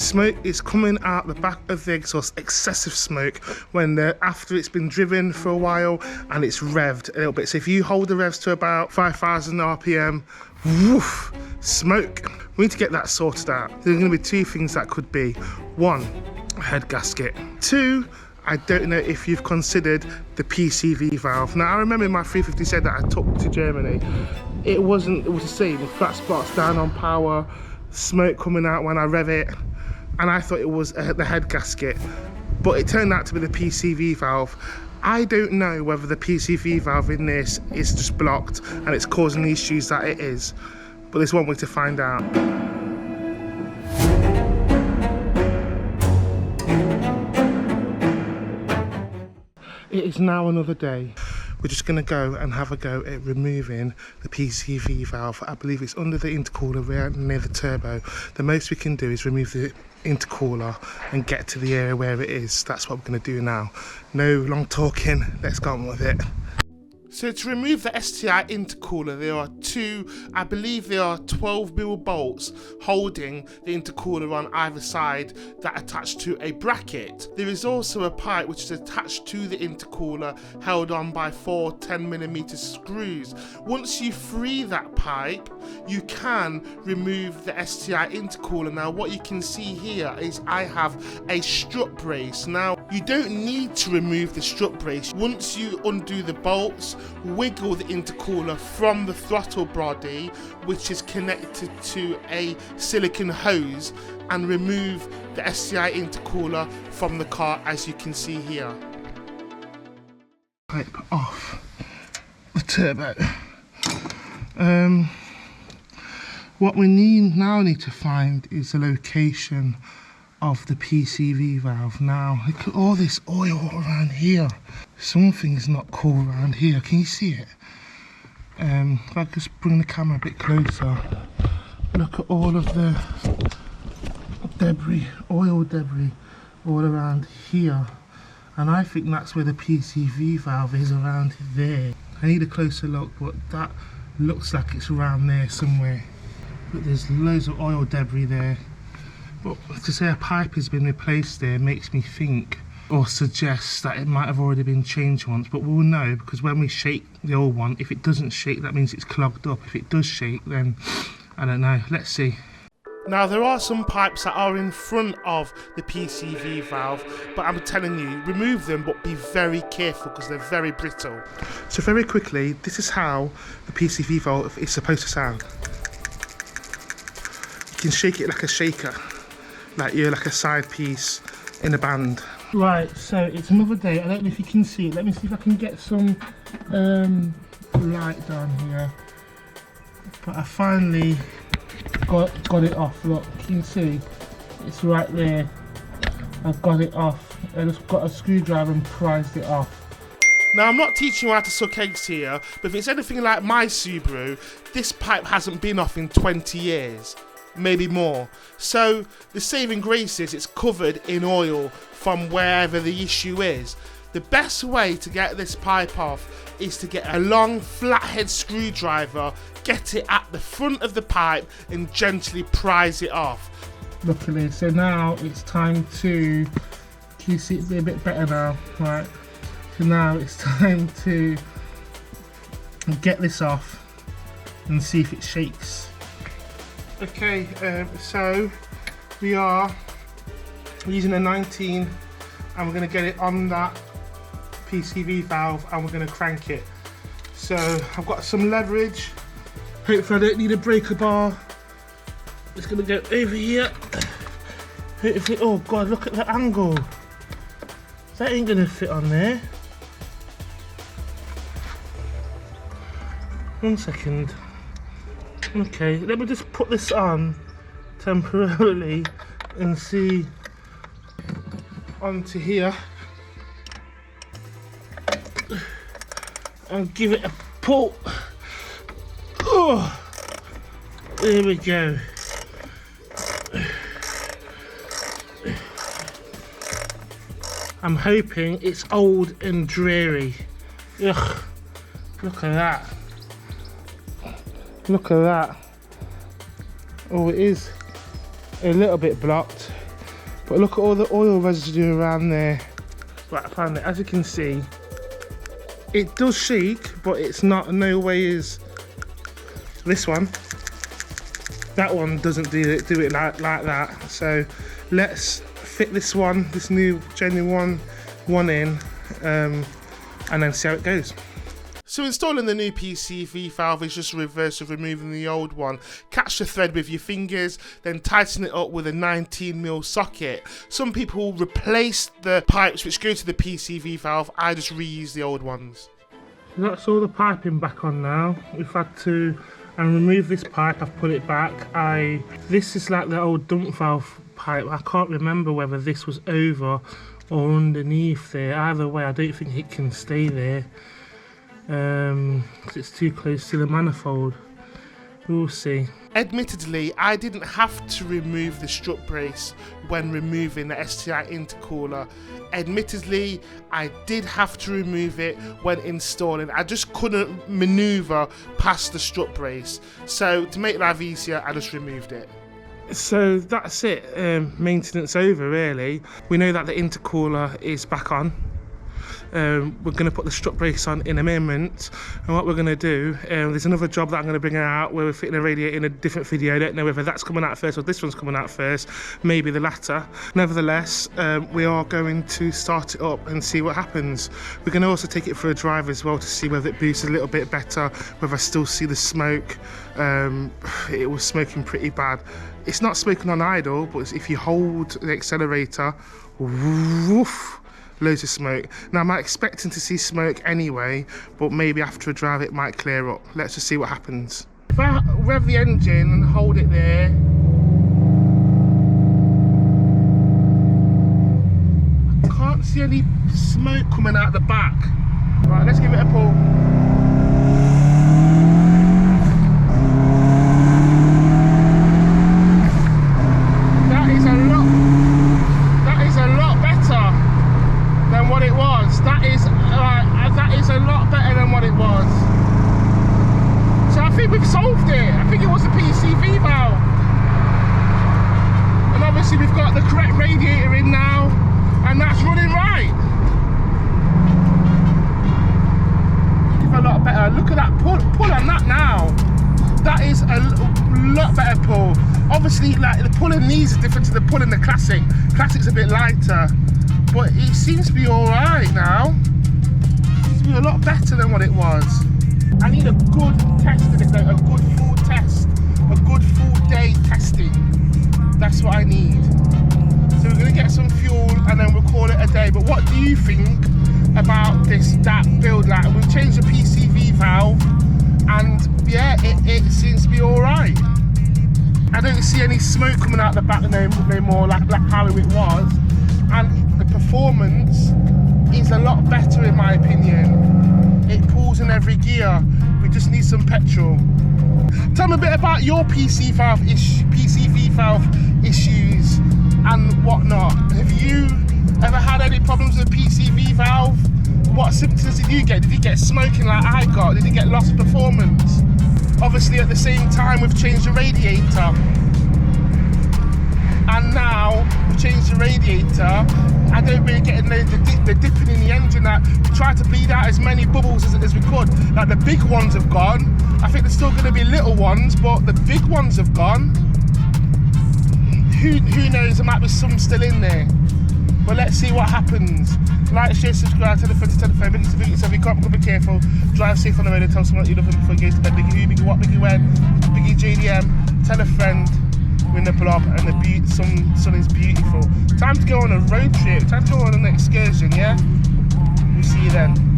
Smoke is coming out the back of the exhaust, excessive smoke, when after it's been driven for a while and it's revved a little bit. So if you hold the revs to about 5,000 RPM, woof, smoke. We need to get that sorted out. There are going to be two things that could be. One, a head gasket. Two, I don't know if you've considered the PCV valve. Now I remember my 350 said that I took to Germany. It was the same, flat spots down on power, smoke coming out when I rev it, and I thought it was the head gasket, but it turned out to be the PCV valve. I don't know whether the PCV valve in this is just blocked and it's causing the issues that it is, but there's one way to find out. It is now another day. We're just going to go and have a go at removing the PCV valve. I believe it's under the intercooler right near the turbo. The most we can do is remove the intercooler and get to the area where it is. That's what we're going to do now. No long talking, let's go on with it. So to remove the STI intercooler, there are two, I believe there are 12mm bolts holding the intercooler on either side that attach to a bracket. There is also a pipe which is attached to the intercooler, held on by four 10mm screws. Once you free that pipe, you can remove the STI intercooler. Now what you can see here is I have a strut brace. Now you don't need to remove the strut brace. Once you undo the bolts, wiggle the intercooler from the throttle body, which is connected to a silicone hose, and remove the STI intercooler from the car, as you can see here. Pipe off the turbo. What we now need to find is the location of the PCV valve. Now look at all this oil around here. Something's not cool around here. Can you see it? If I just bring the camera a bit closer, look at all of the debris, oil debris all around here, and I think that's where the PCV valve is, around there. I need a closer look, but that looks like it's around there somewhere. But there's loads of oil debris there. But to say a pipe has been replaced there makes me think or suggest that it might have already been changed once, but we'll know because when we shake the old one, if it doesn't shake, that means it's clogged up. If it does shake, then I don't know. Let's see. Now there are some pipes that are in front of the PCV valve, but I'm telling you, remove them, but be very careful because they're very brittle. So very quickly, this is how the PCV valve is supposed to sound. You can shake it like a shaker, like you're like a side piece in a band. Right, so it's another day. I don't know if you can see it. Let me see if I can get some light down here. But I finally got it off. Look, you can see it's right there. I've got it off. I just got a screwdriver and prized it off. Now I'm not teaching you how to suck eggs here, but if it's anything like my Subaru, this pipe hasn't been off in 20 years. Maybe more. So the saving grace is it's covered in oil from wherever the issue is. The best way to get this pipe off is to get a long flathead screwdriver, get it at the front of the pipe and gently prise it off. Look at this. So now it's time to, can you see it a bit better now? Right. So now it's time to get this off and see if it shakes. Okay, so we are using a 19 and we're going to get it on that PCV valve and we're going to crank it. So I've got some leverage. Hopefully I don't need a breaker bar. It's going to go over here. Hopefully, oh god, look at the angle. That ain't going to fit on there. 1 second. Okay, let me just put this on temporarily and see onto here and give it a pull. Oh, there we go. I'm hoping it's old and dreary. Ugh, look at that. Look at that. Oh, it is a little bit blocked. But look at all the oil residue around there. Right, apparently, as you can see, it does shake, but it's not no way as this one. That one doesn't do it like that. So let's fit this one, this new genuine one in, and then see how it goes. So installing the new PCV valve is just a reverse of removing the old one. Catch the thread with your fingers, then tighten it up with a 19mm socket. Some people replace the pipes which go to the PCV valve. I just reuse the old ones. So that's all the piping back on now. We've had to remove this pipe. I've put it back. This is like the old dump valve pipe. I can't remember whether this was over or underneath there. Either way, I don't think it can stay there. Because it's too close to the manifold. We'll see. Admittedly, I didn't have to remove the strut brace when removing the STI intercooler. Admittedly, I did have to remove it when installing. I just couldn't maneuver past the strut brace. So to make life easier, I just removed it. So that's it. Maintenance over, really. We know that the intercooler is back on. We're going to put the strut brace on in a moment, and what we're going to do, there's another job that I'm going to bring out where we're fitting a radiator in a different video. I don't know whether that's coming out first or this one's coming out first, maybe the latter. Nevertheless, we are going to start it up and see what happens. We're going to also take it for a drive as well to see whether it boosts a little bit better, whether I still see the smoke. It was smoking pretty bad. It's not smoking on idle, but if you hold the accelerator, woof, loads of smoke. Now I'm not expecting to see smoke anyway, but maybe after a drive it might clear up. Let's just see what happens. If I rev the engine and hold it there, I can't see any smoke coming out the back. Right, let's give it a pull. We've solved it. I think it was the PCV valve. And obviously we've got the correct radiator in now, and that's running right. A lot better. Look at that pull on that now. That is a lot better pull. Obviously, like the pull in these is different to the pull in the Classic. Classic's a bit lighter, but it seems to be all right now. It seems to be a lot better than what it was. I need a good test of it though, a good full test, a good full day testing. That's what I need. So we're going to get some fuel and then we'll call it a day. But what do you think about that build? Like, we've changed the PCV valve and yeah, it seems to be alright. I don't see any smoke coming out the back no more like how it was. And the performance is a lot better in my opinion. It pulls in every gear. We just need some petrol. Tell me a bit about your PCV valve issues and whatnot. Have you ever had any problems with the PCV valve? What symptoms did you get? Did you get smoking like I got? Did you get lost performance? Obviously at the same time we've changed the radiator. And now we've changed the radiator. I don't really get the dipping in the engine. That we tried to bleed out as many bubbles as we could. Like the big ones have gone. I think there's still going to be little ones, but the big ones have gone. Who knows? There might be some still in there. But let's see what happens. Like, share, subscribe, tell a friend to tell a friend. Biggie, so if you can't, be careful. Drive safe on the road and tell someone that you love them before you go to bed. Biggie who, Biggie what, Biggie when. BiggieJDM. Tell a friend. We're in the blob and the sun is beautiful. Time to go on a road trip. Time to go on an excursion, yeah? We'll see you then.